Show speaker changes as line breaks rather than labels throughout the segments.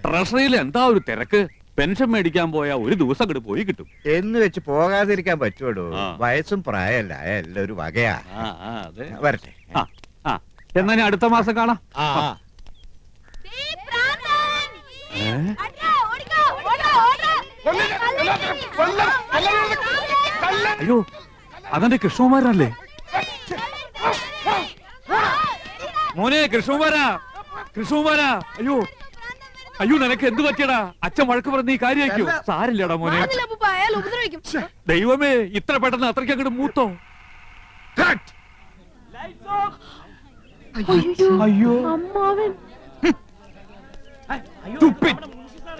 ട്രഷറിയിൽ എന്താ ഒരു തിരക്ക്. പെൻഷൻ മേടിക്കാൻ പോയാ ഒരു ദിവസം അങ്ങോട്ട് പോയി കിട്ടും.
എന്ന് വെച്ച് പോകാതിരിക്കാൻ പറ്റുമോ? വയസ്സും പ്രായമല്ല, എല്ലാം ഒരു വകയാ. വരട്ടെ.
എന്നാ ഞാൻ അടുത്ത മാസം കാണാം. അയ്യോ, അതെന്റെ കൃഷ്ണകുമാരനല്ലേ? മോനെ കൃഷ്ണകുമാരാ, കൃഷ്ണകുമാരാ. അയ്യോ അയ്യോ, നിനക്ക് എന്ത് പറ്റിയടാ? അച്ഛൻ വഴക്ക് പറഞ്ഞ ഈ കാര്യമാക്കോ? സാരില്ലടാ മോനെ. ദൈവമേ, ഇത്ര പെട്ടെന്ന് അത്രയ്ക്ക് അങ്ങോട്ട് മൂത്തോ?
അയ്യോ,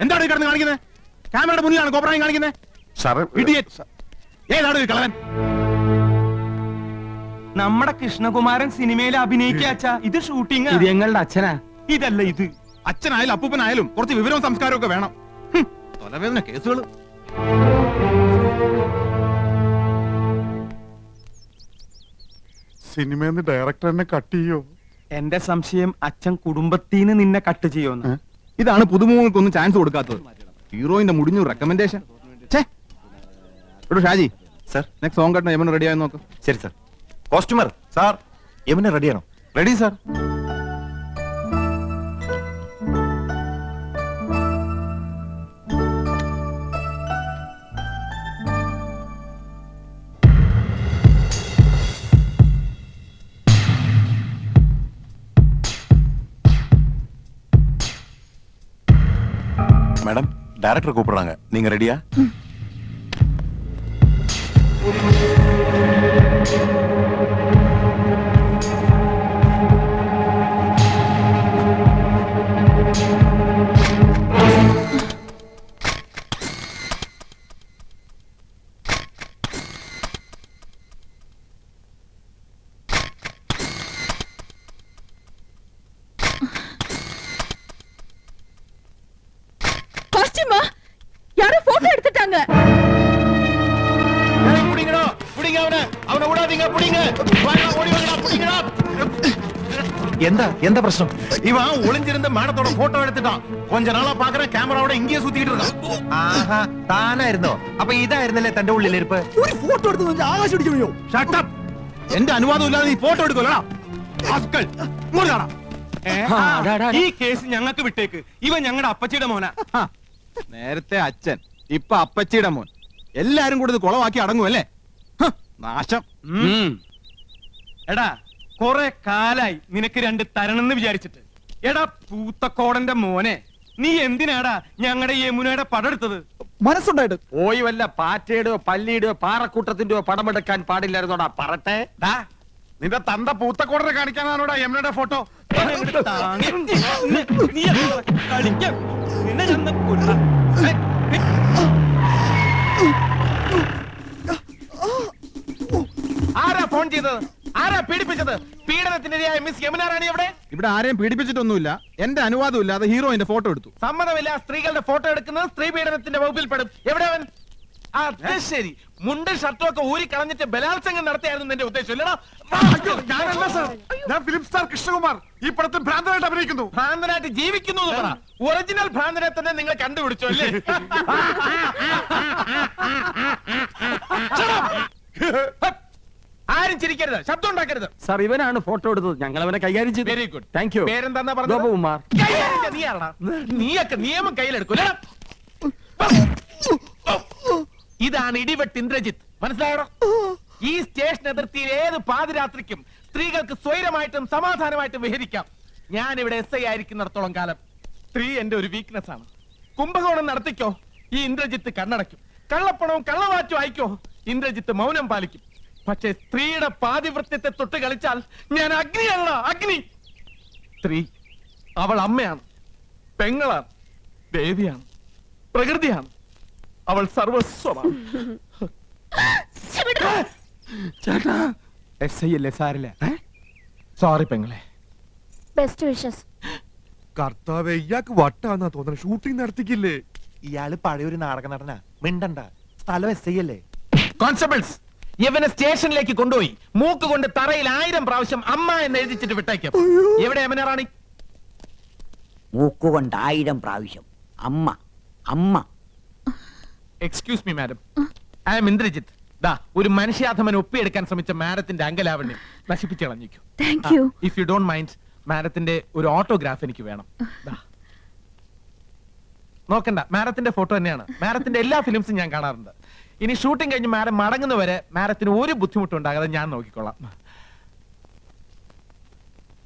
എന്താണ് കിടന്ന് കാണിക്കുന്നത്? ക്യാമറയുടെ മുന്നിലാണ് കോപ്രായം കാണിക്കുന്നത്. ഏതാണ് കളവൻ?
നമ്മുടെ കൃഷ്ണകുമാരൻ സിനിമയിൽ അഭിനയിക്കാച്ച. ഇത് ഷൂട്ടിംഗ്. ഇത് ഞങ്ങളുടെ അച്ഛനാ. ഇതല്ല ഇത്.
അച്ഛനായാലും അപ്പൂപ്പനായാലും കുറച്ച് വിവരവും സംസ്കാരവും ഒക്കെ വേണം. തലവേദന കേസുകൾ.
സിനിമന്ന് ഡയറക്ടർ എന്നെ കട്ട് ചെയ്യോ?
എന്റെ സംശയം അച്ഛൻ കുടുംബത്തിന് നിന്നെ കട്ട് ചെയ്യുമെന്ന്.
ഇതാണ് പുതുമുഖങ്ങൾക്കൊന്നും ചാൻസ് കൊടുക്കാത്തത്. ഹീറോയിന്റെ മുടിഞ്ഞു recommendation. Shaji
sir,
next song കട്ടണം. യമന് റെഡി ആയി നോക്ക്.
ശരി സർ. കോസ്റ്റ്യൂമർ സാർ, യമന് റെഡിയാണോ?
Ready sir.
மேடம், டைரக்டர் கூப்பிடுறாங்க. நீங்க ரெடியா?
யாரோ போட்டோ எடுத்துட்டாங்க.
புடிங்கடா, புடிங்க அவனை. அவனை விடாதீங்க, புடிங்க. வாடா, ஓடி வாடா, புடிங்கடா.
എന്താ പ്രശ്നം?
இவன் ஒளிஞ்சிருந்த மேடத்தோட போட்டோ எடுத்துட்டான். கொஞ்ச நாளா பாக்குறேன் கேமராவோட இங்கேயே சுத்திட்டு இருக்கான்.
ആഹാ, താനായിരുന്നോ? അപ്പൊ ഇതായിരുന്നല്ലേ തന്റെ ഉള്ളിലിരിപ്പ്?
ഒരു ഫോട്ടോ എടുത്ത് ആകാശം അടിക്കണോ?
Shut up. എന്റെ അനുവാദം ഇല്ലാതെ നീ ഫോട്ടോ എടുക്കലടാ. ആസ്കൽ. ഇങ്ങോട്ട് കാണാ.
ഈ കേസ് ഞങ്ങൾക്ക് വിട്ടേക്ക്. ഇവൻ ഞങ്ങളുടെ അപ്പച്ചിയുടെ മോനാ.
നേരത്തെ അച്ഛൻ, ഇപ്പൊ അപ്പച്ചിയുടെ മോൻ. എല്ലാരും കൂടി ഇത് കുളവാക്കി അടങ്ങുമല്ലേ? നാശം.
എടാ, കൊറേ കാലായി നിനക്ക് രണ്ട് തരണെന്ന് വിചാരിച്ചിട്ട്. എടാ പൂത്തക്കോടന്റെ മോനെ, നീ എന്തിനാടാ ഞങ്ങളുടെ യമുനയുടെ പടെടുത്തത്?
മനസ്സുണ്ടായിട്ട് പോയി വല്ല പാറ്റയുടെയോ പല്ലിയുടെയോ പാറക്കൂട്ടത്തിന്റെയോ പടമെടുക്കാൻ പാടില്ലായിരുന്നോടാ പറട്ടെ.
നിന്റെ തന്ത പൂത്തക്കോടനെ കാണിക്കാനാണോടാ യമുനയുടെ ഫോട്ടോ?
ആരാ ഫോൺ ചെയ്തത്? ആരാ പീഡിപ്പിച്ചത്? പീഡനത്തിനിരയായ മിസ് യമുന റാണി എവിടെ?
ഇവിടെ ആരെയും പീഡിപ്പിച്ചിട്ടൊന്നുമില്ല. എന്റെ അനുവാദം ഇല്ലാതെ ഹീറോയിന്റെ ഫോട്ടോ എടുത്തു.
സമ്മതമില്ല. സ്ത്രീകളുടെ ഫോട്ടോ എടുക്കുന്നത് സ്ത്രീ പീഡനത്തിന്റെ വകുപ്പിൽ പെടും. എവിടെ അവൻ? അത് ശരി, മുണ്ടും ഷർട്ടും ഒക്കെ ഊരി കളഞ്ഞിട്ട് ബലാത്സംഗം നടത്തിയായിരുന്നു എന്റെ ഉദ്ദേശം ഇല്ലടാ.
ഞാനല്ല സർ, ഞാൻ ഫിലിം സ്റ്റാർ കൃഷ്ണകുമാർ. ഈ പടത്തിൽ ഭ്രാന്തനായിട്ട് അഭിനയിക്കുന്നു.
ഭ്രാന്തനായിട്ട് ജീവിക്കുന്നു എന്ന് പറ. ഒറിജിനൽ ഭ്രാന്തനെ തന്നെ നിങ്ങൾ കണ്ടുപിടിച്ചു അല്ലേ? ആരും ചിരിക്കരുത്, ശബ്ദം ഉണ്ടാക്കരുത്.
സാർ, ഇവനാണ് ഫോട്ടോ എടുത്തത്. ഞങ്ങൾ അവനെ കൈകാര്യം ചെയ്തു.
Very good,
thank you.
പേരെന്താ പറഞ്ഞത്?
ഗോപകുമാർ.
നീയൊക്കെ നിയമം കയ്യിലെടുക്കൂല. ഇതാണ് ഇടിവെട്ട് ഇന്ദ്രജിത്ത്, മനസ്സിലായോ? ഈ സ്റ്റേഷൻ അതിർത്തിയിൽ ഏത് പാതിരാത്രിക്കും സ്ത്രീകൾക്ക് സ്വൈരമായിട്ടും സമാധാനമായിട്ടും വിഹരിക്കാം. ഞാൻ ഇവിടെ SI ആയിരിക്കുന്നിടത്തോളം കാലം സ്ത്രീ എന്റെ ഒരു വീക്ക്നെസ് ആണ്. കുംഭകോണം നടത്തിക്കോ, ഈ ഇന്ദ്രജിത്ത് കണ്ണടയ്ക്കും. കള്ളപ്പണവും കള്ളവാറ്റും അയക്കോ, ഇന്ദ്രജിത്ത് മൗനം പാലിക്കും. പക്ഷേ സ്ത്രീയുടെ പാതിവൃത്യത്തെ തൊട്ട് കളിച്ചാൽ ഞാൻ അഗ്നിയല്ല, അഗ്നി. സ്ത്രീ അവൾ അമ്മയാണ്, പെങ്ങളാണ്, ദേവിയാണ്, പ്രകൃതിയാണ്. അവൾ സർവസ്വമാണ്. ചേട്ടാ, SI അല്ലേ, സാരില്ല. സോറി പെങ്ങളെ.
Best wishes.
കർത്താവേ, ഇയാൾക്ക് വട്ടാന്നാ തോന്നുന്നത്. ഷൂട്ടിംഗ് നടത്തിക്കില്ലേ?
ഇയാള് പഴയൊരു നാടക നടനാ. മിണ്ടണ്ട, സ്ഥലം SI അല്ലേ.
കോൺസ്റ്റബിൾസ്, ഇവനെ സ്റ്റേഷനിലേക്ക് കൊണ്ടുപോയി മൂക്ക് കൊണ്ട് തറയിൽ 1000 പ്രാവശ്യം അമ്മ എന്ന് എഴുതിച്ചിട്ട് വിട്ടേക്കും. എവിടെ യമുന റാണി?
മൂക്കുകൊണ്ട് 1000 പ്രാവശ്യം അമ്മ അമ്മ.
Excuse me madam, I am Indrajith. ദാ ഒരു മനുഷ്യാധമൻ ഒപ്പിയെടുക്കാൻ ശ്രമിച്ച മാഡത്തിന്റെ അങ്കലാവണ്യം നശിപ്പിച്ചു കളഞ്ഞിരിക്കും.
Thank you.
If you don't mind, മാഡത്തിന്റെ ഒരു ഓട്ടോഗ്രാഫ് എനിക്ക് വേണം. ദാ. നോക്കണ്ട, മാഡത്തിന്റെ ഫോട്ടോ തന്നെയാണ്. മാഡത്തിന്റെ എല്ലാ ഫിലിംസും ഞാൻ കാണാറുണ്ട്. ഇനി ഷൂട്ടിംഗ് കഴിഞ്ഞ് മാഡം മടങ്ങുന്നവരെ മാഡത്തിന് ഒരു ബുദ്ധിമുട്ടും ഉണ്ടാകാതെ ഞാൻ നോക്കിക്കൊള്ളാം.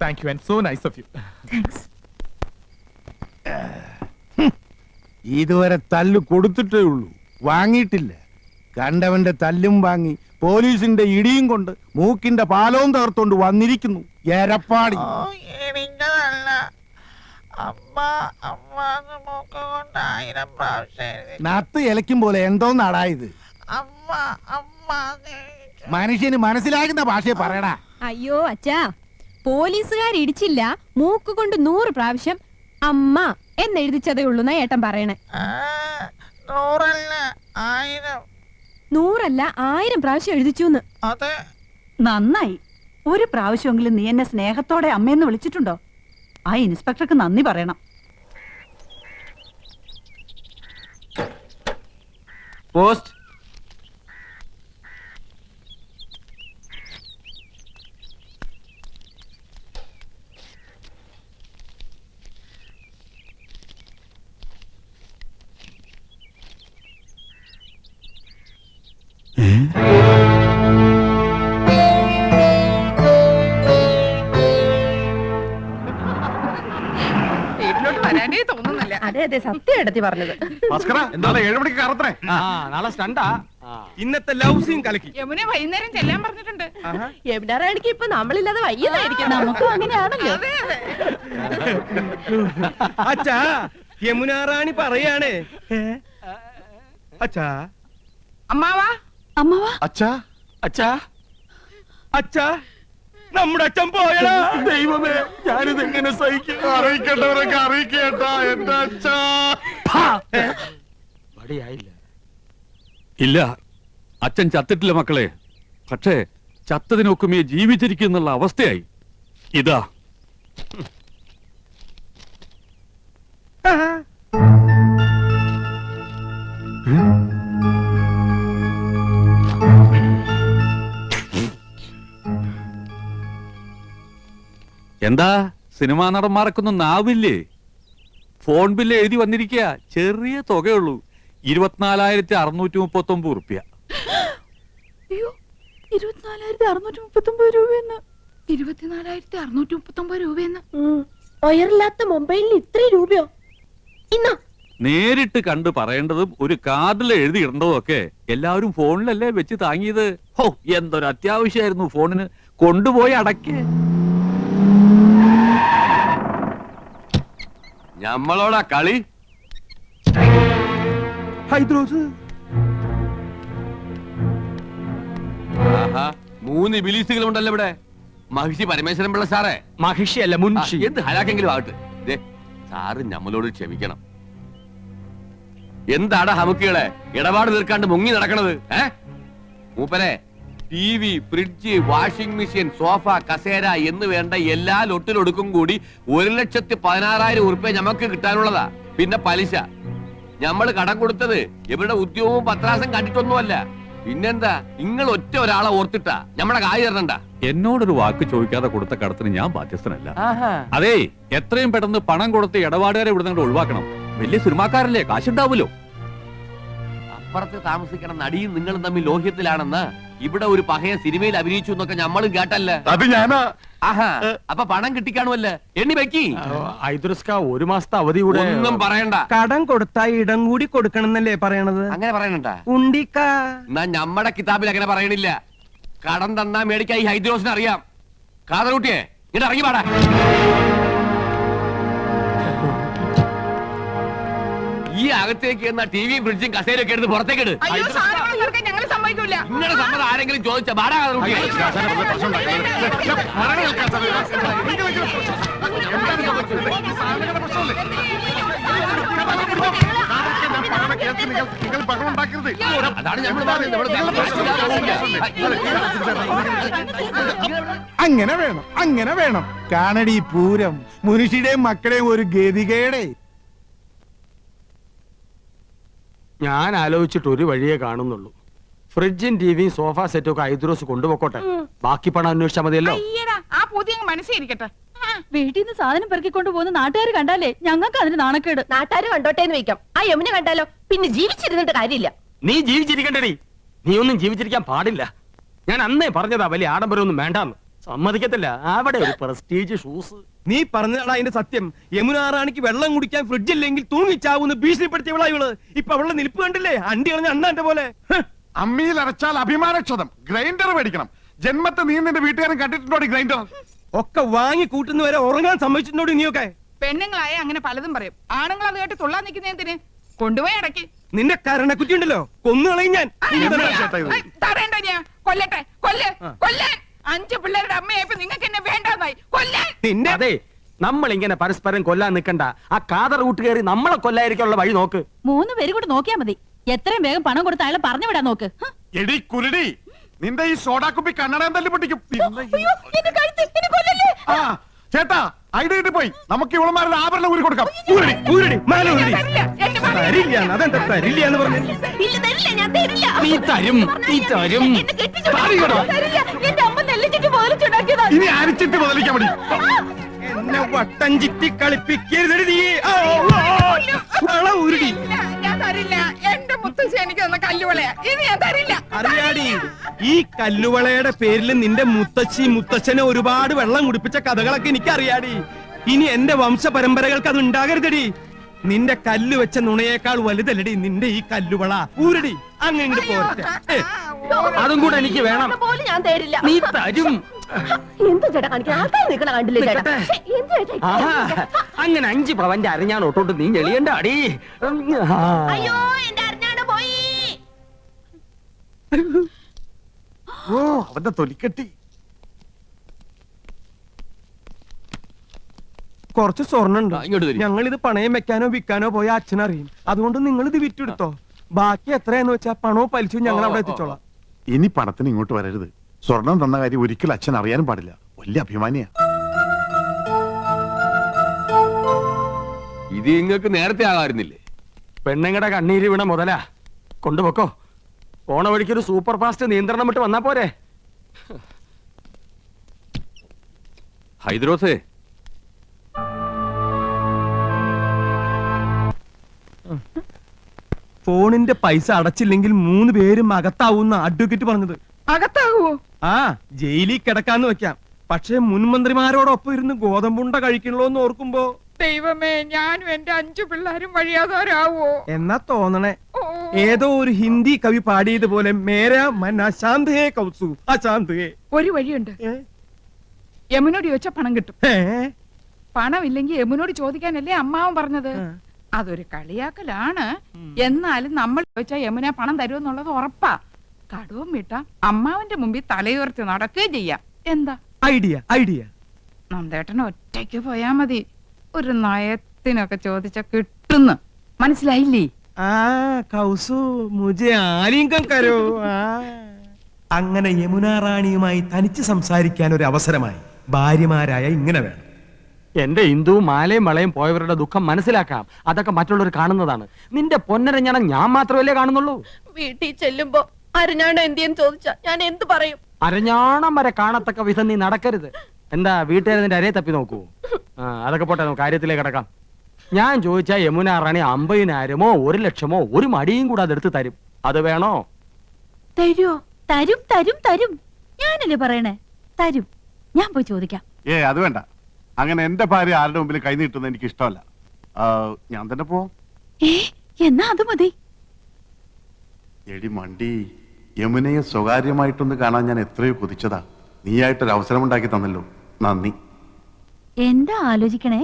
Thank you and so nice of you.
Thanks.
ഇതുവരെ തല്ല് കൊടുത്തിട്ടേ ഉള്ളൂ, വാങ്ങിയിട്ടില്ല. കണ്ടവന്റെ തല്ലും വാങ്ങി പോലീസിന്റെ ഇടിയും കൊണ്ട് മൂക്കിന്റെ പാലവും തകർത്തോണ്ട് വന്നിരിക്കുന്നു എരപ്പാടി. നത്ത് ഇലയ്ക്കും പോലെ എന്തോന്നാടാ ഇത്? മനുഷ്യന് മനസ്സിലാകുന്ന ഭാഷയെ പറയടാ.
അയ്യോ അച്ഛാ, പോലീസുകാർ ഇടിച്ചില്ല, മൂക്ക് കൊണ്ട് 100 പ്രാവശ്യം അമ്മ എന്നെഴുതിച്ചതേ ഉള്ളൂ എന്നാ ഏട്ടൻ പറയണേ. 100 അല്ല 1000 പ്രാവശ്യം എഴുതിച്ചു.
നന്നായി. ഒരു പ്രാവശ്യമെങ്കിലും നീ എന്നെ സ്നേഹത്തോടെ അമ്മയെന്ന് വിളിച്ചിട്ടുണ്ടോ? ആ ഇൻസ്പെക്ടർക്ക് നന്ദി പറയണം.
പോസ്റ്റ്.
അതെ അതെ, സത്യം എടുത്തി പറഞ്ഞത്.
എന്താണ് 7 മണിക്ക് കറത്രേ?
നാളെ സ്റ്റണ്ടാ.
ഇന്നത്തെ ലവ് സീൻ കലക്കി.
യമുന വൈകുന്നേരം ചെല്ലാൻ പറഞ്ഞിട്ടുണ്ട്.
എവിടാറാണെങ്കിൽ ഇപ്പൊ നമ്മളില്ലാതെ വയ്യതായിരിക്കും. നമുക്കും അങ്ങനെയാണല്ലോ.
അച്ഛാ, യമുന റാണി പറയാണ്. അച്ഛാ,
അമ്മാവാ അമ്മാവാ.
അച്ഛാ, അച്ഛാ, അച്ഛാ, നമ്മുടെ അച്ഛൻ പോയടാ. ദൈവമേ, ഞാനിത് എങ്ങനെ സഹിക്കും? അറിയിക്കേണ്ടവരൊക്കെ അറിയിക്കേട്ടാ എന്റെ അച്ഛാ.
വടിയായില്ല.
ഇല്ല, അച്ഛൻ ചത്തിട്ടില്ല മക്കളെ. പക്ഷേ ചത്തതിനൊക്കുമേ ജീവിച്ചിരിക്കുന്നുള്ള അവസ്ഥയായി. ഇതാ എന്താ സിനിമാ നടന്മാർക്കൊന്നും നാവില്ലേ? ഫോൺ ബില്ല് എഴുതി വന്നിരിക്കുക. ചെറിയ തുകയുള്ളൂ, 24,639 റുപ്യ.
അയ്യോ, 24,639 രൂപയെന്ന്.
24,639 രൂപയെന്ന്.
ഒയറില്ലാത്ത മൊബൈലിന് ഇത്രയും രൂപയോ? ഇന്നാ
നേരിട്ട് കണ്ട് പറയേണ്ടതും ഒരു കാർഡിൽ എഴുതി ഇടേണ്ടതും ഒക്കെ എല്ലാവരും ഫോണിലല്ലേ വെച്ച് താങ്ങിയത്. ഹോ, എന്തൊരു അത്യാവശ്യമായിരുന്നു ഫോണിന്. കൊണ്ടുപോയി അടക്കേ.
ഞമ്മളോടാ കളി.
ഹൈദ്രോസ്.
ആഹാ, 3 ബിലീസുകളുണ്ടല്ലോ ഇവിടെ. മഹിഷി പരമേശ്വരൻ പിള്ള സാറേ.
മഹിഷി അല്ല, മുൻഷി.
എന്ത് ഹലാക്കെങ്കിലും ആവട്ടെ. ദേ, സാറ് ഞമ്മളോട് ക്ഷമിക്കണം. എന്താടാ ഹമുക്കികളെ ഇടപാട് തീർക്കാണ്ട് മുങ്ങി നടക്കണത്? മൂപ്പരെ, TV, fridge, washing machine, sofa, കസേര എന്ന് വേണ്ട എല്ലാ ലൊട്ടിലൊടുക്കും കൂടി 1,16,000 ഉറുപ്പ്യ ഞമ്മക്ക് കിട്ടാനുള്ളതാ. പിന്നെ പലിശ. ഞമ്മള് കടം കൊടുത്തത് ഇവരുടെ ഉദ്യോഗവും പത്രാസം കണ്ടിട്ടൊന്നുമല്ല. പിന്നെന്താ, നിങ്ങൾ ഒറ്റ ഒരാളെ ഓർത്തിട്ടാ ഞമ്മടെ കായ് തരണണ്ട.
എന്നോടൊരു വാക്ക് ചോദിക്കാതെ കൊടുത്ത കടത്തിന് ഞാൻ ബാധ്യസ്ഥനല്ല. അതേ, എത്രയും പെട്ടെന്ന് പണം കൊടുത്ത് ഇടപാടുകാരെ ഇവിടെ നിന്ന് ഒഴിവാക്കണം. വലിയ സിനിമാക്കാരല്ലേ, കാശുണ്ടാവുമല്ലോ.
അപ്പുറത്ത് താമസിക്കണ നടിയും നിങ്ങളും തമ്മിൽ ലോഹ്യത്തിലാണെന്ന് ഇവിടെ ഒരു പഹയ സിനിമയിൽ അഭിനയിച്ചു എന്നൊക്കെ നമ്മളും കേട്ടല്ല.
അത് ഞാനാ.
ആഹാ, അപ്പൊ പണം കിട്ടിക്കാണുമല്ല. എണ്ണി വെക്കി.
ഹൈദ്രോസ്ക 1 മാസത്തെ അവധി കൂടെ.
ഒന്നും പറയണ്ട.
കടം കൊടുത്താ ഇടം കൂടി കൊടുക്കണമെന്നല്ലേ പറയണത്?
അങ്ങനെ പറയണണ്ട.
ഉണ്ടിക്കാ.
എന്നാ നമ്മടെ കിതാബിൽ അങ്ങനെ പറയണില്ല. കടം തന്നാ മേടിക്കാ ഈ ഹൈദ്രോസിനെ അറിയാം. കാതറൂട്ടിയെ ഇങ്ങോട്ട് ഇറങ്ങി പാടാ. ഈ അകത്തേക്ക് എന്നാ ടിവിയും ഫ്രിഡ്ജും കസേരയൊക്കെ എടുത്ത് പുറത്തേക്ക് ഇട്.
ഞങ്ങൾ സമ്മതിക്കൂല.
നിങ്ങളുടെ സമ്മതം ആരെങ്കിലും ചോദിച്ച പാടാ കാതറൂട്ടിയെ.
നിങ്ങൾ ബഹളം ഉണ്ടാക്കരുത്.
അതാണ് നമ്മൾ പറഞ്ഞത്. ഇവിടെ
അങ്ങനെ വേണം കാണടി പൂരം മുനുഷിയുടെയും മക്കളെയും ഒരു ഗതികേടെ.
ഞാൻ ആലോചിച്ചിട്ട് ഒരു വഴിയേ കാണുന്നുള്ളൂ. ഫ്രിഡ്ജും ടിവിയും സോഫ സെറ്റും ഒക്കെ ഐദ്രോസ് കൊണ്ടുപോക്കോട്ടെ, ബാക്കി പണം അന്വേഷിച്ചാൽ മതിയല്ലോ.
ആ പുതിയ മനസ്സിരിക്കട്ടെ. വീട്ടിൽ നിന്ന് സാധനം പെറുക്കിക്കൊണ്ട് പോകുന്ന നാട്ടുകാർ കണ്ടാലേ ഞങ്ങൾക്ക് അതിന് നാണക്കേട്.
നാട്ടുകാര് കണ്ടോട്ടെ എന്ന് വെക്കാം. ആ യമുന കണ്ടാലോ? പിന്നെ ജീവിച്ചിരുന്നിട്ട് കാര്യമില്ല.
നീ ജീവിച്ചിരിക്കണ്ടടി, നീ ഒന്നും ജീവിച്ചിരിക്കാൻ പാടില്ല. ഞാൻ അന്നേ പറഞ്ഞതാ വലിയ ആഡംബരമൊന്നും വേണ്ടാന്ന്. സമ്മതിക്കത്തില്ല. അവിടെ ഒരു പ്രസ്റ്റീജ് ഷൂസ്.
നീ പറഞ്ഞാടാ അതിന്റെ സത്യം. യമുന റാണിക്ക് വെള്ളം കുടിക്കാൻ ഫ്രിഡ്ജ് ഇല്ലെങ്കിൽ തൂങ്ങിച്ചാവുന്ന ഭീഷണിപ്പെടുത്തിയവളാ ഇവള്. ഇപ്പൊ അവളുടെ നിൽപ്പ് കണ്ടില്ലേ? അണ്ടി കളഞ്ഞ അണ്ണാന്റെ പോലെ.
അമ്മിയിൽ അരച്ചാൽ അഭിമാനക്ഷതം. ഗ്രൈൻഡർ മേടിക്കണം. ജന്മത്തെ നീ നിന്റെ വീട്ടുകാരൻ കണ്ടിട്ടുണ്ടോ ഗ്രൈൻഡർ?
ഒക്കെ വാങ്ങി കൂട്ടുന്നവരെ ഉറങ്ങാൻ സമ്മതിച്ചിട്ടുണ്ടോ നീയൊക്കെ?
പെണ്ണുങ്ങളായ അങ്ങനെ പലതും പറയും. ആണുങ്ങൾ അത് കേട്ട് തുള്ളാൻ നിൽക്കുന്നതിന് കൊണ്ടുപോയി അടക്കി.
നിന്റെ കരണക്കുറ്റി ഉണ്ടല്ലോ, കൊന്നുകളയും ഞാൻ.
തടേണ്ട ഞാൻ കൊല്ലട്ടെ. കൊല്ലാൻ 5 പിള്ളേരുടെ അമ്മയായപ്പോ നിങ്ങൾക്ക് എന്നെ വേണ്ടാന്നായി. കൊല്ലാൻ.
നിന്റെ
അതെ, നമ്മൾ ഇങ്ങനെ പരസ്പരം കൊല്ലാൻ നിൽക്കണ്ട. ആ കാതർ റൂട്ട് കയറി നമ്മളെ കൊല്ലായിരിക്കാനുള്ള വഴി നോക്ക്.
3 പേര് കൂടെ നോക്കിയാ മതി. എത്രയും വേഗം പണം കൊടുത്ത് അയാളെ പറഞ്ഞു വിടാൻ നോക്ക്.
എടി കുരുടി, നിന്റെ ഈ സോഡാ കുപ്പി കണ്ണടയാൻ തല്ലി പൊട്ടിക്കും. ആ ചേട്ടാ, ഐഡിയ കിട്ടി പോയി. നമുക്ക് ഇവളമാരുടെ ആഭരണം ഊരി കൊടുക്കാം.
അതെന്താ തരില്ല എന്ന് പറഞ്ഞു?
നീ തരും.
ഇനി അരിച്ചിട്ട് മുതലിക്കാൻ മതി.
എന്നെ വട്ടം ചിറ്റി കളിപ്പിക്കരുത് നീ. ഉരുടി
എന്റെ മുത്തശ്ശി എനിക്ക് തന്ന കല്ലുവളയാ. ഇത് ഞാൻ തരില്ല.
അറിയാടി, ഈ കല്ലുവളയുടെ പേരിൽ നിന്റെ മുത്തച്ഛനെ ഒരുപാട് വെള്ളം കുടിപ്പിച്ച കഥകളൊക്കെ എനിക്കറിയാടി. ഇനി എന്റെ വംശപരമ്പരകൾക്ക് അത് ഉണ്ടാകരുതടി. നിന്റെ കല്ല് വെച്ച നുണയേക്കാൾ വലുതല്ലടി നിന്റെ ഈ കല്ലുവള. ഊരടി അങ്ങനെ പോരട്ടെ.
അതും കൂടെ എനിക്ക് വേണം.
ഞാൻ തരില്ല.
നീ തരും.
എന്ത് ചേട്ടാ കാണിക്കാൻ? ആൾക്കാർ നിൽക്കണ കണ്ടില്ലേ ചേട്ടാ?
അങ്ങനെ 5 പവന്റെ അരഞ്ഞാണ് ഒട്ടോട്ട് നീ ഞെളിയണ്ട അടി.
അയ്യോ, എന്റെ അറിഞ്ഞാണ് പോയി.
ഓ, അവന്റെ തൊലിക്കെട്ടി.
കുറച്ച് സ്വർണ്ണുണ്ട്.
ഇങ്ങോട്ട് തരും.
ഞങ്ങൾ ഇത് പണയം വെക്കാനോ വിൽക്കാനോ പോയ അച്ഛനറിയും. അതുകൊണ്ട് നിങ്ങൾ ഇത് വിറ്റെടുത്തോ. ബാക്കി എത്രയാന്ന് വെച്ചാ പണവും പലിശവും ഞങ്ങൾ അവിടെ എത്തിച്ചോളാം.
ഇനി പണത്തിന് ഇങ്ങോട്ട് വരരുത്. സ്വർണം തന്ന കാര്യം ഒരിക്കലും അച്ഛൻ അറിയാനും പാടില്ല. വലിയ അഭിമാനിയാ.
ഇത് നിങ്ങൾക്ക് നേരത്തെ ആകാറുന്നില്ലേ?
പെണ്ണുങ്ങളുടെ കണ്ണീര് വീണ മുതലാ. കൊണ്ടുപോക്കോ. പോണ വഴിക്കൊരു സൂപ്പർ ഫാസ്റ്റ് നിയന്ത്രണം വിട്ട് വന്നാ പോരെ.
ഹൈദ്രോസേ,
ഫോണിന്റെ പൈസ അടച്ചില്ലെങ്കിൽ 3 പേരും അകത്താവൂന്ന അഡ്വക്കേറ്റ് പറഞ്ഞത്.
അകത്താകുവോ?
ആ, ജയിലിൽ കിടക്കാന്ന് വെക്കാം. പക്ഷെ മുൻമന്ത്രിമാരോടൊപ്പം ഇരുന്ന് ഗോതമ്പുണ്ട കഴിക്കണല്ലോന്ന് ഓർക്കുമ്പോ
ദൈവമേ, ഞാനും എന്റെ 5 പിള്ളേരും വഴിയാതോരാവോ
എന്നാ തോന്നണേ. ഏതോ ഒരു ഹിന്ദി കവി പാടിയതുപോലെ മേരാ മൻ അശാന്ത് ഹേ കൗസു അശാന്ത് ഹേ.
ഒരു വഴിയുണ്ട്. യമുനോട് ചോദിച്ചാ പണം കിട്ടും. പണം ഇല്ലെങ്കിൽ യമുനോട് ചോദിക്കാനല്ലേ അമ്മാവൻ പറഞ്ഞത്. അതൊരു കളിയാക്കലാണ്. എന്നാലും നമ്മൾ ചോദിച്ചാൽ യമുന പണം തരുമെന്നുള്ളത് ഉറപ്പാ. കടവും വിട്ടാ അമ്മാവന്റെ മുമ്പിൽ തലയുയർത്തി നടക്കുകയും ചെയ്യാം. എന്താ
ഐഡിയ?
നന്ദേട്ടന് ഒറ്റയ്ക്ക് പോയാ മതി. ഒരു നയത്തിനൊക്കെ ചോദിച്ച കിട്ടുന്നു. മനസ്സിലായില്ലേ?
ആ കൗസു മുജെ ആലിംഗം കരോ. അങ്ങനെ യമുന റാണിയുമായി തനിച്ച് സംസാരിക്കാൻ ഒരു അവസരമായി. ഭാര്യമാരായ ഇങ്ങനെ വേണം.
എന്റെ ഹിന്ദുവും മാലയും വളയും പോയവരുടെ ദുഃഖം മനസ്സിലാക്കാം. അതൊക്കെ മറ്റുള്ളവർ കാണുന്നതാണ്. നിന്റെ പൊന്നരഞ്ഞണം ഞാൻ മാത്രമല്ലേ കാണുന്നുള്ളൂ.
വീട്ടിൽ ചെല്ലുമ്പോ അരഞ്ഞാണ് എന്തിയെന്ന് ചോദിച്ചാ ഞാൻ എന്ത് പറയും?
അരഞ്ഞാണം വരെ കാണത്തക്ക വിധം നീ നടക്കരുത്. എന്താ വീട്ടുകാരെ നിന്റെ അരയെ തപ്പി നോക്കൂ? അതൊക്കെ പോട്ടെ, കാര്യത്തിലേക്ക് കിടക്കാം. ഞാൻ ചോദിച്ചാ യമുന റാണി 50,000-മോ 1 ലക്ഷമോ ഒരു മടിയും കൂടെ അതെടുത്ത് തരും. അത് വേണോ?
തരുമോ? തരും തരും തരും. ഞാനല്ലേ പറയണേ, തരും. ഞാൻ പോയി ചോദിക്കാം.
അത് വേണ്ട. അങ്ങനെ എന്റെ ഭാര്യ ആരുടെ മുമ്പിൽ കൈ നീട്ടുന്നത് എനിക്ക് ഇഷ്ടമല്ല. ഞാൻ തന്നെ പോവാം.
എന്നാ അത് മതി.
എടി മണ്ടി, യമുനയെ സ്വകാര്യമായിട്ടൊന്ന് കാണാൻ ഞാൻ എത്രയോ കൊതിച്ചതാ. നീയായിട്ടൊരു അവസരം ഉണ്ടാക്കി തന്നല്ലോ, നന്ദി.
എന്താ ആലോചിക്കണേ?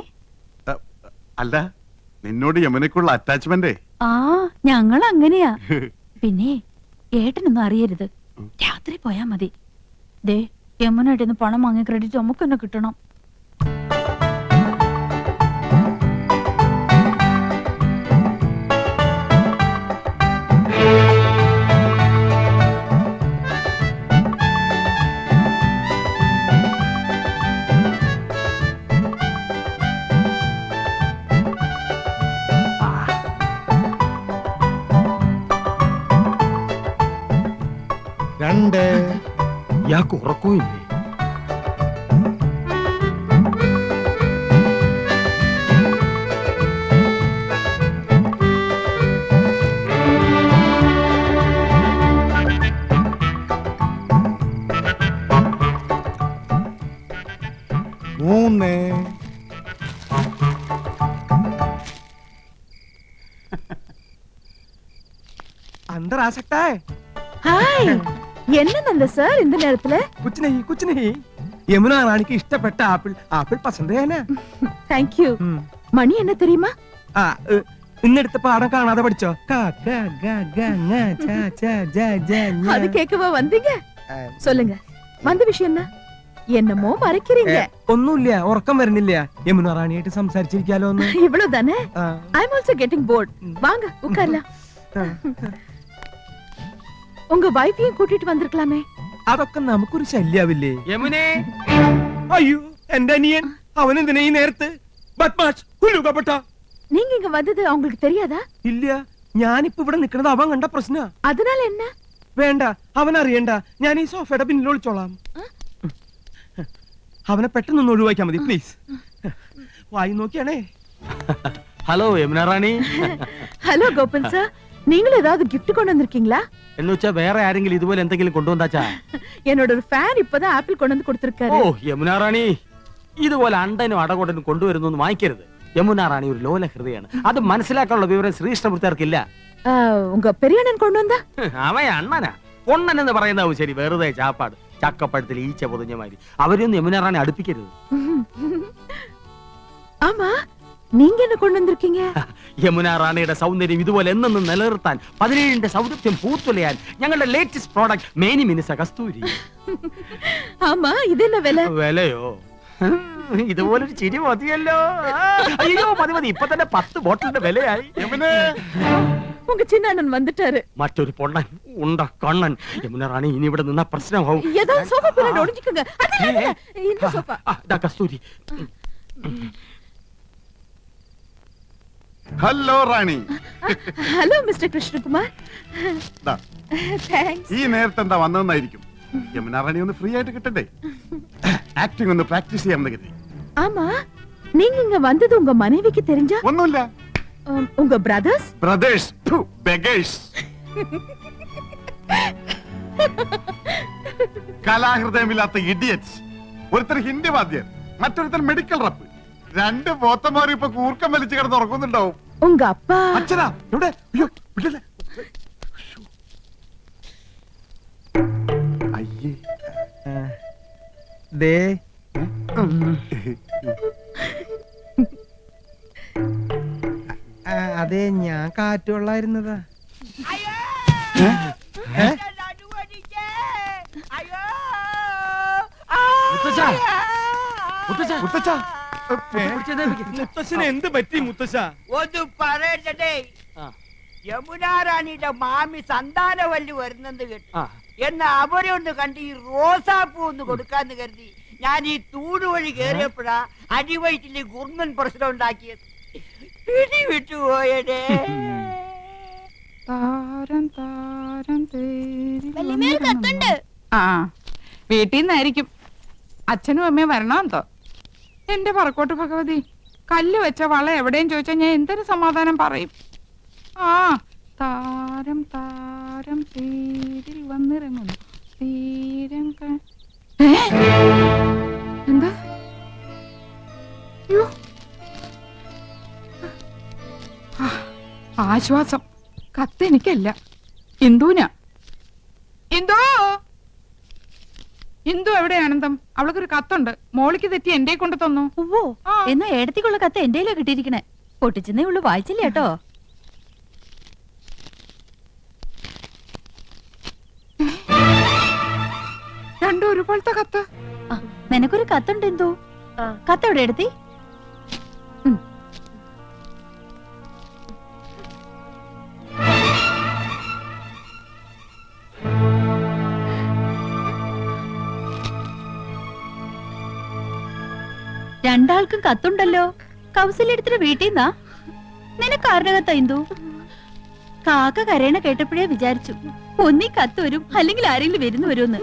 അല്ല, നിന്നോട് യമുനക്കുള്ള അറ്റാച്ച്മെന്റേ.
ആ, ഞങ്ങൾ അങ്ങനെയാ. പിന്നെ ഏട്ടനൊന്നും അറിയരുത്. രാത്രി പോയാ മതി. ദേ, യമുനയുടെ പണം വാങ്ങി ക്രെഡിറ്റ് നമുക്ക് തന്നെ കിട്ടണം.
ഇയാൾക്ക് ഉറക്കമില്ലേ?
മൂന്ന്
അന്തരാസക്താ
ഹായ് என்னங்க சார் இந்த நேரத்துல
കുച്ച് നഹി യമുന റാണിക്ക് ഇഷ്ടപ്പെട്ട ആപ്പിൾ ആപ്പിൾ പസന്ത് ഹൈ നാ
தேங்க் யூ மணி என்ன தெரியுமா
ആ ഇന്നെടുത്ത പാഠം കാണാതെ പഠിച്ചോ
அது கேட்கவா வந்தீங்க சொல்லுங்க வந்த விஷயம் என்ன என்னமோ மறைக்கிறீங்க
ഒന്നുമില്ല ഉറക്കം വരുന്നില്ല യമുന റാണിയായിട്ട് സംസാരിച്ചിരിക്കാലോ ഒന്ന്
இவ்வளவு தானே ஐ அம் ஆல்சோ கெட்டிங் போர்ட் வாங்க உட்காரலாம் உங்க வைஃபையும் கூட்டிட்டு வந்திருக்கலாமே
അതൊക്കെ നമുക്കൊരു ശല്യാവില്ലേ
യമുനേ,
അയ്യോ എന്റെ അനിയൻ അവൻ എന്തിനാ ഈ നേരത്ത് ബദ്മാഷ് ഹുലുകപ്പെട്ട
நீங்க இங்க வந்தது அவங்களுக்கு தெரியாதா
ഇല്ല ഞാനിപ്പോ ഇവിടെ നിൽക്കുന്നത് അവൻ കണ്ട പ്രശ്ന
அதனால என்ன
വേണ്ട അവൻ അറിയണ്ട ഞാൻ ഈ സോഫയുടെ പിന്നിൽ ഒളിച്ചോളാം അവനെ പെട്ടെന്ന് ഒഴിവാക്കിയാ മതി പ്ലീസ് വായി നോക്കിയാണേ
ഹലോ യമുന റാണി.
ஹலோ கோபன் சார் நீங்களும் ஏதாவது கிஃப்ட் கொண்டு வந்திருக்கீங்களா
എന്ന് വെച്ചാ വേറെ ആരെങ്കിലും ഇതുപോലെ എന്തെങ്കിലും കൊണ്ടുവന്നാച്ചാ?
என்னோட ஒரு ஃபேன் இப்பதான் ஆப்பிள் கொண்டு வந்து
ഓ
கொடுத்திருக்காரு
യമുന റാണി, ഇതുപോലെ അണ്ടനും അടകൊണ്ടനും കൊണ്ടുവരുന്നു വാങ്ങിക്കരുത്. യമുന റാണി ഒരു ലോല ഹൃദയാണ്. അത് മനസ്സിലാക്കാനുള്ള വിവരം ശ്രീകൃഷ്ണപുരത്താർക്കില്ല.
உங்க பெரிய அண்ணன் கொண்டு வந்தா
അവൻ അണ്ണനാ. പൊണ്ണൻ എന്ന് പറയുന്നതാവും ശരി, വെറുതെ ചാപ്പാട്. ചക്കപ്പഴത്തിൽ ഈച്ച പൊതിഞ്ഞ മാതിരി. അവരൊന്നും യമുന റാണി അടുപ്പിക്കരുത്.
ஆமா நீங்க என்ன கொண்டு வந்திருக்கீங்க
യമുന റാണിയുടെ സൗന്ദര്യം ഇതുപോലെ എന്നെന്നും നിലനിർത്താൻ 17ന്റെ സൗന്ദര്യം പൂത്തുലയാൻ ഞങ്ങളുടെ ലേറ്റസ്റ്റ് പ്രോഡക്റ്റ് മേനി മിനിസ കസ്തൂരി.
ஆமா இது என்ன விலை
വിലയോ? ഇതുപോലൊരു ചിരി മതിയല്ലോ. അയ്യോ മതി മതി, ഇപ്പൊ തന്നെ 10 ബോട്ടിലിന്റെ വിലയായി.
உங்க சின்ன அண்ணன் வந்துட்டாரு.
മറ്റൊരു പൊണ്ണൻ ഉണ്ട കണ്ണൻ. യമുന റാണി ഇനി ഇവിടെ നിന്ന പ്രശ്നമാവും.
ஏதாவது சோஃபா பின்னாடி ஒளிஞ்சுக்கங்க. இந்த சோஃபா.
ദാ Kasthuri.
Hello Rani.
Hello mister Krishnakumar.
ദാ,
താങ്ക്സ്.
ഈ നേരത്തെ എന്താ വന്നതെന്നായിരിക്കും. യമുന റാണി ഒന്ന് ഫ്രീ ആയിട്ട് കിട്ടണ്ടേ? ആക്ടിംഗ് ഒന്ന് പ്രാക്ടീസ് ചെയ്യാമെന്ന് കരുതി.
ஆமா நீங்க இங்க வந்தது உங்க மனைவிக்கு தெரிஞ்சா?
ഒന്നുമില്ല.
உங்க பிரதர்ஸ்?
Brothers, beggars. കലാഹൃദയമില്ലാത്ത ഇഡിയറ്റ്സ്. ഒരുത്തർ ഹിന്ദി വാദ്യർ, മറ്റൊരുത്തർ മെഡിക്കൽ റപ്പ്. 2 പോത്തന്മാരും ഇപ്പൊ കൂർക്കം വലിച്ചു കിടന്ന് ഉറങ്ങുന്നുണ്ടാവും.
உங்க அப்பா?
അച്ഛനാ എവിടെ? അയ്യോ വിടല്ലേ. അയ്യേ
ദേ അതെ ഞാൻ കാറ്റുകൊള്ളായിരുന്നതാ. മുത്തശ്ശന് എന്ത് പറ്റി മുത്തശ്ശ?
ഒന്ന് പറയട്ടെ, യമുനാ റാണിയുടെ മാമി സന്താനവല്ലി വരുന്നെന്ന് കേട്ടു. എന്നാ അവരെ ഒന്ന് കണ്ട് ഈ റോസാപ്പൂ ഒന്ന് കൊടുക്കാന്ന് കരുതി ഞാൻ ഈ തൂട് വഴി കേറിയപ്പോഴാ അടിവയറ്റില് ഗുർമൻ പ്രശ്നം ഉണ്ടാക്കിയത്. പിടി വിട്ടുപോയടേ.
ആ വീട്ടിൽ നിന്നായിരിക്കും. അച്ഛനും അമ്മയും വരണമെന്തോ. എന്റെ പറക്കോട്ട് ഭഗവതി, കല്ല് വെച്ച വള എവിടെയും ചോദിച്ചാൽ ഞാൻ എന്തൊരു സമാധാനം പറയും. ആ താരം താരം തേരിൽ വന്നിറങ്ങുന്നു തീരം എന്താ? ആശ്വാസം. കത്ത് എനിക്കല്ല, ഇന്ദുവിനാ. ഇന്ദു, ഇന്ദു എവിടെ ആനന്ദം? അവൾക്കൊരു കത്തുണ്ട്. മോളിക്ക് തെറ്റി എന്റെ കൊണ്ട് തന്നു.
ഓ എന്നാ ഏടത്തിക്കുള്ള കത്ത് എന്റെയിലാ കിട്ടിയിരിക്കണേ. പൊട്ടിച്ചെന്നേ ഉള്ളു, വായിച്ചില്ല കേട്ടോ.
രണ്ടും ഒരുപോലത്തെ കത്ത്.
നിനക്കൊരു കത്തുണ്ട് എന്തോ. കത്ത് എവിടെ എടുത്തി? രണ്ടാൾക്കും കത്തുണ്ടല്ലോ. കൗസല്യടുത്തിട്ട് വീട്ടിൽ നിന്നാ? നിനക്ക് ആരുടെ കത്താ ഇന്ദു? കാക്ക കരയണ കേട്ടപ്പോഴേ വിചാരിച്ചു ഒന്നീ കത്ത് വരും, അല്ലെങ്കിൽ ആരെങ്കിലും വരുന്നു വരുമെന്ന്.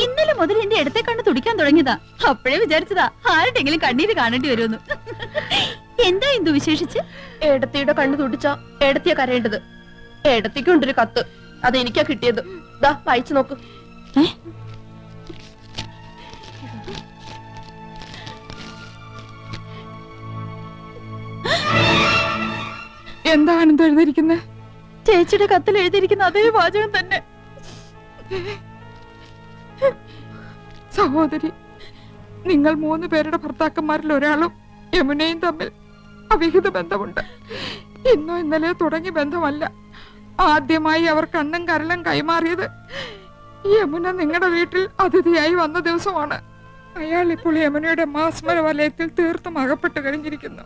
ഇന്നലെ മുതൽ എന്റെ ഇടത്തെ കണ്ണ് തുടിക്കാൻ തുടങ്ങിയതാ. അപ്പോഴേ വിചാരിച്ചതാ ആരുടെങ്കിലും കണ്ണീര് കാണേണ്ടി വരുമെന്ന്. എന്താ എന്തു വിശേഷിച്ച്?
ഏടത്തിയുടെ കണ്ണ് തുടിച്ചാ ഏടത്തിയ കരയേണ്ടത്. ഏടത്തിക്കുണ്ടൊരു കത്ത്, അത് എനിക്കാ കിട്ടിയത്. ദാ വായിച്ചു നോക്ക്.
എന്താ ആനന്ദം എഴുതിയിരിക്കുന്നത്?
ചേച്ചിയുടെ കത്തിൽ എഴുതിയിരിക്കുന്ന അതേ വാചകം തന്നെ.
സഹോദരി, നിങ്ങൾ 3 പേരുടെ ഭർത്താക്കന്മാരിൽ ഒരാളും യമുനയും തമ്മിൽ അവിഹിത ബന്ധമുണ്ട്. ഇന്നോ ഇന്നലെയോ തുടങ്ങിയ ബന്ധമല്ല. ആദ്യമായി അവർ കണ്ണും കരളും കൈമാറിയത് യമുന നിങ്ങളുടെ വീട്ടിൽ അതിഥിയായി വന്ന ദിവസമാണ്. അയാൾ ഇപ്പോൾ യമുനയുടെ മാസ്മര വലയത്തിൽ തീർത്തും അകപ്പെട്ടു കഴിഞ്ഞിരിക്കുന്നു.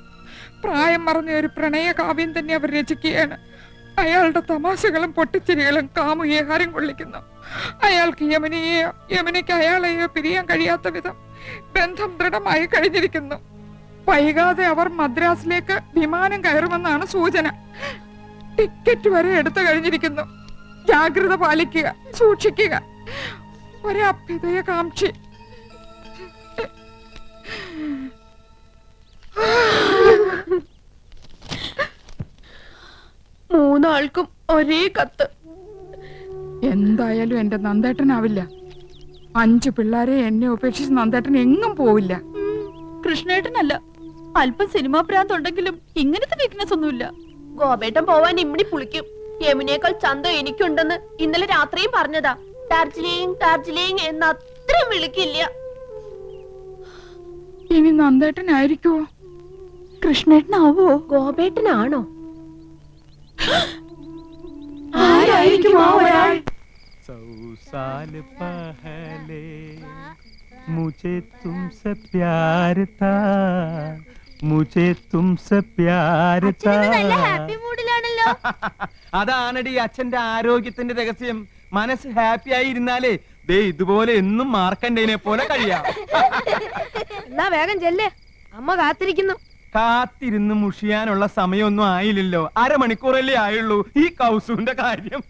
പ്രായം മറന്ന ഒരു പ്രണയ കാവ്യം തന്നെ അവർ രചിക്കുകയാണ്. അയാളുടെ തമാശകളും പൊട്ടിച്ചിരികളും കാമുകിയെ ഹരം കൊള്ളിക്കുന്നു. അയാൾക്ക് യമുനയെയോ യമുനയ്ക്ക് അയാളെയോ പിരിയാൻ കഴിയാത്ത വിധം ബന്ധം ദൃഢമായി കഴിഞ്ഞിരിക്കുന്നു. വൈകാതെ അവർ മദ്രാസിലേക്ക് വിമാനം കയറുമെന്നാണ് സൂചന. ടിക്കറ്റ് വരെ എടുത്തു കഴിഞ്ഞിരിക്കുന്നു. ജാഗ്രത പാലിക്കുക, സൂക്ഷിക്കുക. ഒരഭ്യുദയകാംക്ഷി.
മൂന്നാൾക്കും ഒരേ കത്ത്.
എന്തായാലും എന്റെ നന്ദേട്ടനാവില്ല. 5 പിള്ളേരെ എന്നെ ഉപേക്ഷിച്ച് നന്ദേട്ടൻ എങ്ങും പോവില്ല.
കൃഷ്ണേട്ടനല്ല, അല്പം സിനിമാ ഭ്രാന്തുണ്ടെങ്കിലും ഇങ്ങനത്തെ വീക്ക്നെസ് ഒന്നുമില്ല.
ഗോപേട്ടൻ പോവാൻ ഇമ്മിണി പുളിക്കും. യമുനേക്കാൾ ചന്തം എനിക്കുണ്ടെന്ന് ഇന്നലെ രാത്രിയും പറഞ്ഞതാ. ഡാർജിലിംഗ് ഡാർജിലിംഗ് എന്ന് അത്രയും വിളിക്കില്ല.
ഇനി നന്ദേട്ടനായിരിക്കുവോ?
കൃഷ്ണേട്ടനാവോ?
ഗോപേട്ടനാണോ?
ആരായിരിക്കും ആ ഒരാൾ?
100 साल पहले मुझे तुमसे प्यार था, मुझे तुमसे प्यार था.
ഹാപ്പി മൂഡിലാണല്ലോ.
അതാണടി അച്ഛന്റെ ആരോഗ്യത്തിന്റെ രഹസ്യം. മനസ്സ് ഹാപ്പി ആയി ഇരുന്നാലേ ദേ ഇതുപോലെ എന്നും മാർക്കണ്ടേനെ പോലെ കഴിയാം.
എന്നാ വേഗം ചെല്ലേ, അമ്മ കാത്തിരിക്കുന്നു.
കാത്തിരുന്ന് മുഷിയാനുള്ള സമയമൊന്നും ആയില്ലല്ലോ. 1/2 മണിക്കൂറല്ലേ ആയുള്ളൂ. ഈ കൗസുവിന്റെ കാര്യം.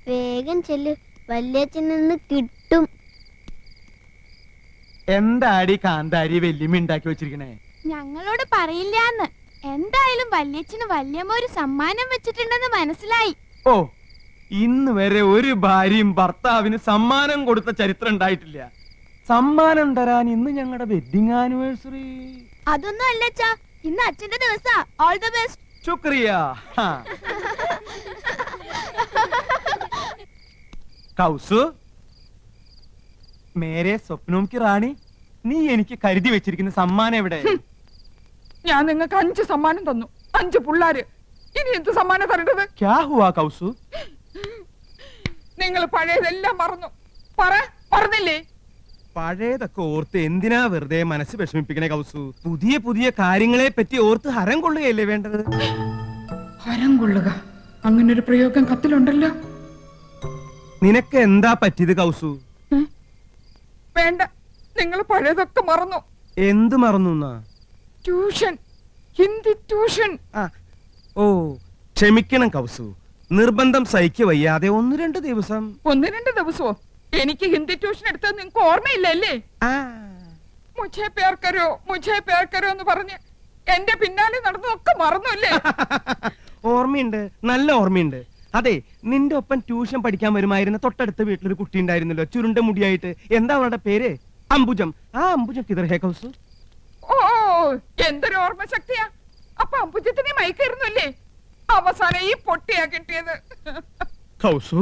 വേഗം ചെല്ല്, വല്യച്ഛൻ നിന്ന് കിട്ടും.
എന്താടി കാന്താരി വെല്ലുമി ഉണ്ടാക്കി വെച്ചിരിക്കണേ?
ഞങ്ങളോട് പറയില്ലാന്ന്. എന്തായാലും വല്യച്ഛന് വല്യമ്മ ഒരു സമ്മാനം വെച്ചിട്ടുണ്ടെന്ന് മനസ്സിലായി.
ഓ, ഇന്ന് വരെ ഒരു ഭാര്യയും ഭർത്താവിന് സമ്മാനം കൊടുത്ത ചരിത്രം ഉണ്ടായിട്ടില്ല. സമ്മാനം തരാൻ ഇന്ന് ഞങ്ങളുടെ വെഡിങ് ആനിവേഴ്സറി.
അതൊന്നും അല്ലച്ചാ, ഇന്ന് അച്ഛന്റെ ദിവസാ. All the best.
ശുക്രിയ. കൗസു, മേരെ സ്വപ്നവും കി റാണി, നീ എനിക്ക് കരുതി വെച്ചിരിക്കുന്ന സമ്മാനം എവിടെ?
ഞാൻ നിങ്ങൾക്ക് 5 സമ്മാനം തന്നു. 5 പിള്ളാര്. ഇനി എന്ത് സമ്മാനം തരേണ്ടത്?
ക്യാ ഹുവാ കൗസു?
നിങ്ങൾ പഴയതെല്ലാം മറന്നു. മറന്നില്ലേ?
പഴയതൊക്കെ ഓർത്ത് എന്തിനാ വെറുതെ മനസ്സ് വിഷമിപ്പിക്കണേ കൗസു? പുതിയ പുതിയ കാര്യങ്ങളെ പറ്റി ഓർത്ത് ഹരം കൊള്ളുകയല്ലേ വേണ്ടത്?
ഹരം കൊള്ളുക, അങ്ങനെ ഒരു പ്രയോഗം കത്തിലുണ്ടല്ലോ.
നിനക്ക് എന്താ പറ്റിയത് കൗസു?
വേണ്ട, നിങ്ങൾ പഴയതൊക്കെ മറന്നു.
എന്ത് മറന്നു?
Tuition, Hindi tuition.
ഓ, ക്ഷമിക്കണം കൗസു. നിർബന്ധം സഹിക്ക വയ്യാതെ 1-2 ദിവസം.
1-2 ദിവസമോ? എനിക്ക് ഹിന്ദി ട്യൂഷൻ എടുത്തത് നിങ്ങൾക്ക് ഓർമ്മയില്ലല്ലേ? മുझे प्यार करो, मुझे प्यार करो എന്ന് പറഞ്ഞ് എന്റെ പിന്നാലെ നടന്നതൊക്കെ മറന്നല്ലേ?
ഓർമ്മയുണ്ട്, നല്ല ഓർമ്മയുണ്ട്. അതെ, നിന്റെ ഒപ്പം ട്യൂഷൻ പഠിക്കാൻ വരുമായിരുന്ന തൊട്ടടുത്ത വീട്ടിലൊരു കുട്ടി ഉണ്ടായിരുന്നല്ലോ, ചുരുണ്ട മുടിയായിട്ട്. എന്താ അവളുടെ പേര്? അംബുജം. ആ അംബുജം കിതർ ഹേ കൗസു?
ഓ, എന്തൊരു ഓർമ്മ ശക്തിയാ. അപ്പൊ അംബുജത്തിനെ മയക്കായിരുന്നല്ലേ? അവസാനം ഈ പൊട്ടിയാ കിട്ടിയത്.
കൗസു,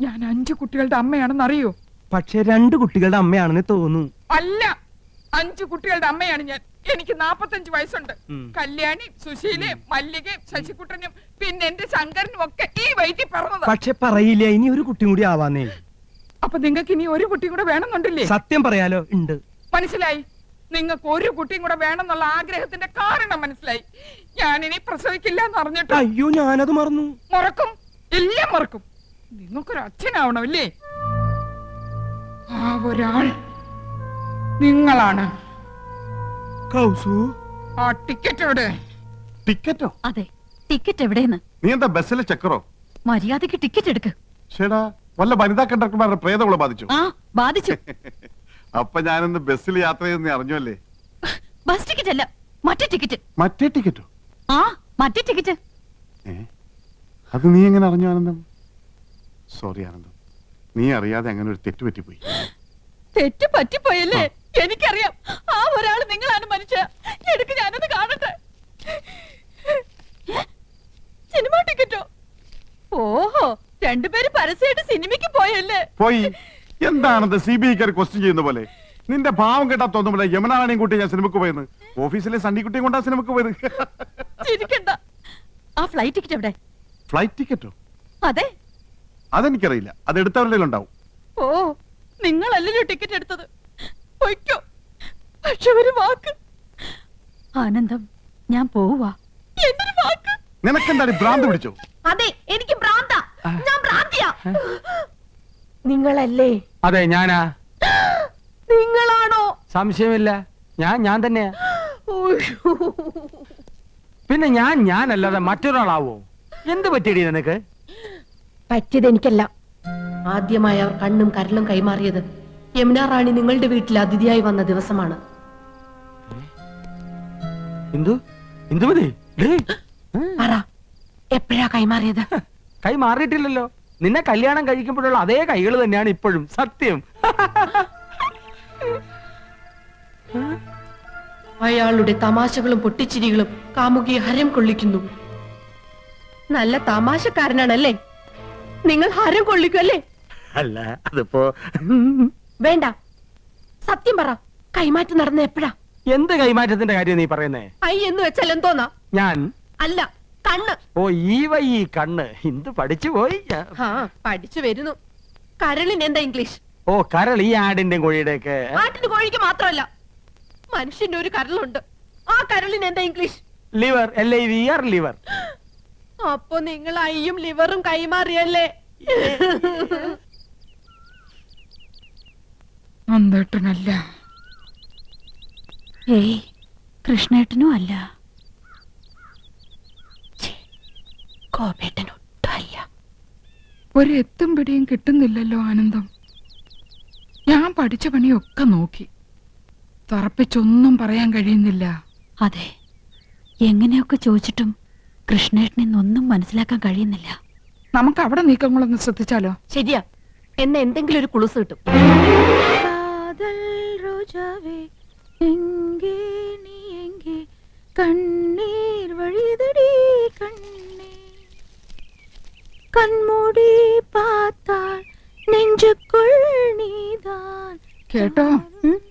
ഞാൻ 5 കുട്ടികളുടെ അമ്മയാണെന്ന് അറിയോ?
പക്ഷെ 2 കുട്ടികളുടെ അമ്മയാണെന്ന് തോന്നുന്നു.
അല്ല, 5 കുട്ടികളുടെ അമ്മയാണ് ഞാൻ. എനിക്ക് 45 വയസ്സുണ്ട്. കല്യാണി, സുശീലേ, മല്ലികയും ശശികുട്ടനും പിന്നെ എന്റെ ശങ്കരനും ഒക്കെ ഈ വയറ്റിൽ പറഞ്ഞതാ.
പക്ഷെ പറയില്ല, ഇനി ഒരു കുട്ടി കൂടി ആവാന്നേ.
അപ്പൊ നിങ്ങൾക്ക് ഇനി ഒരു കുട്ടി കൂടെ വേണമെന്നുണ്ടല്ലേ?
സത്യം പറയാലോ, ഉണ്ട്.
മനസ്സിലായി. നിങ്ങൾക്ക് ഒരു കുട്ടിയും കൂടെ വേണമെന്നുള്ള ആഗ്രഹത്തിന്റെ കാരണം മനസ്സിലായി. ഞാനിനി പ്രസവിക്കില്ല എന്ന് അറിഞ്ഞിട്ട്.
അയ്യോ, ഞാനത് മറന്നു.
മറക്കും, എല്ലാം മറക്കും. നിങ്ങൾക്കൊരു അച്ഛനാവണമല്ലേ? ആ ഒരാൾ നിങ്ങളാണ്.
കൗസു,
ആ ടിക്കറ്റ് എവിടെ?
ടിക്കറ്റോ?
അതെ, ടിക്കറ്റ് എവിടെയെന്ന്.
നീ എന്താ ബസ്സിലെ ചക്കറോ?
മര്യാദക്ക് ടിക്കറ്റ് എടുക്ക്.
ചേടാ, വല്ല വനിതാ കണ്ടക്ടർമാരുടെ പ്രേതവളെ ബാധിച്ചു?
ആ ബാധിച്ചു.
അപ്പൊ ഞാനിന്ന് ബസ്സിൽ യാത്ര ചെയ്യുന്ന അറിഞ്ഞല്ലേ?
ബസ് ടിക്കറ്റ് അല്ല, മറ്റേ ടിക്കറ്റ്.
മറ്റേ ടിക്കറ്റോ?
ആ മറ്റേ ടിക്കറ്റ്.
അത് നീ എങ്ങനെ അറിഞ്ഞു ആനന്ദം? സോറി ആനന്ദം, നീ അറിയാതെ അങ്ങനെ ഒരു തെറ്റ് പറ്റിപ്പോയി.
തെറ്റ് പറ്റിപ്പോയല്ലേ? എനിക്കറിയാം. ആ ഒരാള് നിങ്ങളാണ് മനുഷ്യ. എടുക്ക്, ഞാനത് കാണട്ടെ. സിനിമ ടിക്കറ്റോ? ഓഹോ, രണ്ടുപേര് പരസ്യമായിട്ട് സിനിമയ്ക്ക് പോയല്ലേ?
പോയി. എന്താണത് CBI ക്വസ്റ്റ്യൻ ചെയ്യുന്ന പോലെ? നിന്റെ ഭാവം കേട്ടാ തോന്നുമ്പോൾ യമുനാറാണിയും കൂട്ടി ഞാൻ സിനിമക്ക് പോയെന്ന്. ഓഫീസിലെ സണ്ണിക്കുട്ടിയും കൊണ്ടാ സിനിമക്ക് പോയത്.
ചിരിക്കണ്ട. ആ ഫ്ലൈറ്റ് ടിക്കറ്റ് എവിടെ?
ഫ്ലൈറ്റ് ടിക്കറ്റോ?
അതെ.
അതെനിക്കറിയില്ല, അത് എടുത്തവരുടെ ഉണ്ടാവും.
ഓ, നിങ്ങളല്ലല്ലോ ടിക്കറ്റ് എടുത്തത്. പൊയ്ക്കോ. പക്ഷെ ഒരു വാക്ക്. ആനന്ദം, ഞാൻ പോവാ. എന്തൊരു വാക്ക്?
നിനക്കെന്താണ് ഭ്രാന്ത് പിടിച്ചോ?
അതെ, എനിക്ക് ഭ്രാന്താ. ഞാൻ ഭ്രാന്തിയാ. നിങ്ങളല്ലേ?
അതെ, ഞാനാ.
നിങ്ങളാണോ?
സംശയമില്ല, ഞാൻ തന്നെയാ. പിന്നെ ഞാനല്ലാതെ മറ്റൊരാളാവോ? എന്ത് പറ്റിയടി നിനക്ക്?
പറ്റിയത് എനിക്കല്ല. ആദ്യമായി അവർ കണ്ണും കരളും കൈമാറിയത് യമുന റാണി നിങ്ങളുടെ വീട്ടിൽ അതിഥിയായി വന്ന ദിവസമാണ്. പറ, എപ്പോഴാ കൈമാറിയത്?
കൈ മാറിയിട്ടില്ലല്ലോ. നിന്നെ കല്യാണം കഴിക്കുമ്പോഴുള്ള അതേ കൈകൾ തന്നെയാണ് ഇപ്പോഴും. സത്യം.
അയാളുടെ തമാശകളും പൊട്ടിച്ചിരികളും കാമുകിയെ ഹരം കൊള്ളിക്കുന്നു. നല്ല തമാശക്കാരനാണല്ലേ? നിങ്ങൾ ഹരം കൊള്ളിക്കുമല്ലേ?
അല്ല, അതിപ്പോ
വേണ്ട, സത്യം പറ. കൈമാറ്റം നടന്ന എപ്പോഴാ?
എന്ത് കൈമാറ്റത്തിന്റെ കാര്യം നീ പറയുന്നേ?
ഐ എന്ന് വെച്ചാൽ എന്തോന്നാ?
ഞാൻ
അല്ല, കണ്ണ്.
ഓ, ഈ കണ്ണ്. എന്ത് പഠിച്ചു പോയി?
പഠിച്ചു വരുന്നു. കരളിന് എന്താ ഇംഗ്ലീഷ്?
ഓ, കരൾ. ഈ ആടിന്റെ കോഴിയുടെ ഒക്കെ.
ആട്ടിന് കോഴിക്ക് മാത്രമല്ല, മനുഷ്യന്റെ ഒരു കരളുണ്ട്. ആ കരളിന് എന്താ ഇംഗ്ലീഷ്?
ലിവർ. LIVR, liver.
അപ്പൊ നിങ്ങൾ ഐയും ലിവറും കൈമാറിയല്ലേ?
നന്ദേട്ടനല്ല.
ഏയ്, കൃഷ്ണേട്ടനും അല്ല.
കോപേട്ടനൊട്ടും അല്ല.
ഒരു എത്തും പിടിയും കിട്ടുന്നില്ലല്ലോ ആനന്ദം. ഞാൻ പഠിച്ച പണിയൊക്കെ നോക്കി, തറപ്പിച്ചൊന്നും പറയാൻ കഴിയുന്നില്ല.
അതെ, എങ്ങനെയൊക്കെ ചോദിച്ചിട്ടും കൃഷ്ണേട്ടനെന്നൊന്നും മനസ്സിലാക്കാൻ കഴിയുന്നില്ല.
നമുക്ക് അവിടെ നീക്കങ്ങളൊന്ന് ശ്രദ്ധിച്ചാലോ?
ശരിയാ, എന്നെ എന്തെങ്കിലും ഒരു കുളുസ് കിട്ടും.
കണ്ണീർ വഴിതടി കണ്ണേ, കൺമൂടി പാത്താൽ നെഞ്ചുക്കുൾ നീതാൻ.
കേട്ടോ,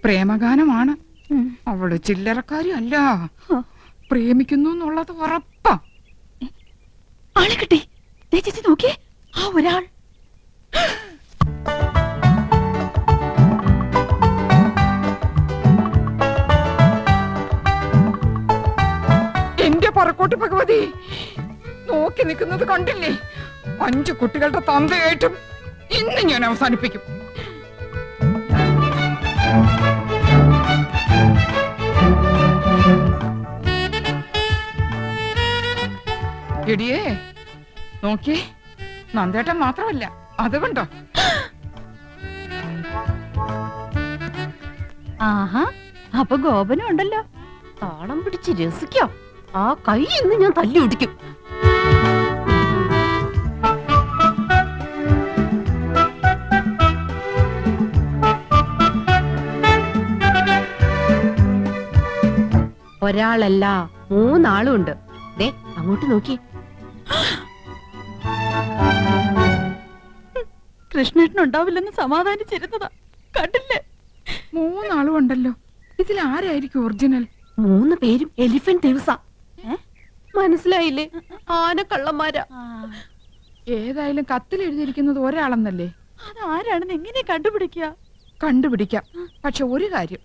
പ്രേമഗാനമാണ്. അവള് ചില്ലറക്കാരി അല്ല, പ്രേമിക്കുന്നു എന്നുള്ളത് ഉറപ്പാ.
ആളെ കിട്ടി. ചേച്ചി നോക്കിയേ, ആ ഒരാൾ.
എന്റെ പറക്കോട്ട് ഭഗവതി, നോക്കി നിൽക്കുന്നത് കണ്ടില്ലേ? 5 കുട്ടികളുടെ തന്തയായിട്ടും ഇന്ന് ഞാൻ അവസാനിപ്പിക്കും. എടിയേ, നോക്കിയേ, നന്ദേട്ടൻ മാത്രമല്ല, അത് കണ്ടോ?
ആഹാ, അപ്പൊ ഗോപനും ഉണ്ടല്ലോ.
താളം പിടിച്ച് രസിക്കാം. ആ കൈ ഇന്ന് ഞാൻ തല്ലി ഒടിക്കും. ഒരാളല്ല, 3 ആളും ഉണ്ട്. ദേ, അങ്ങോട്ട് നോക്കി.
കൃഷ്ണേട്ടൻ ഉണ്ടാവില്ലെന്ന് സമാധാനിച്ചിരുന്നതാ, കണ്ടില്ലേ?
3 ആളും ഉണ്ടല്ലോ. ഇതിൽ ആരായിരിക്കും ഒറിജിനൽ?
3 പേരും എലിഫന്റ് ദിവസ. മനസ്സിലായില്ലേ? ആനക്കള്ളന്മാരാ.
ഏതായാലും കത്തിൽ എഴുതിയിരിക്കുന്നത് ഒരാളെന്നല്ലേ?
അതാരാണെന്ന് എങ്ങനെ
കണ്ടുപിടിക്കാം. പക്ഷെ ഒരു കാര്യം,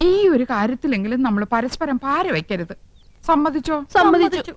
ഈ ഒരു കാര്യത്തിലെങ്കിലും നമ്മൾ പരസ്പരം പാര വയ്ക്കരുത്. സമ്മതിച്ചോ?
സമ്മതിച്ചു.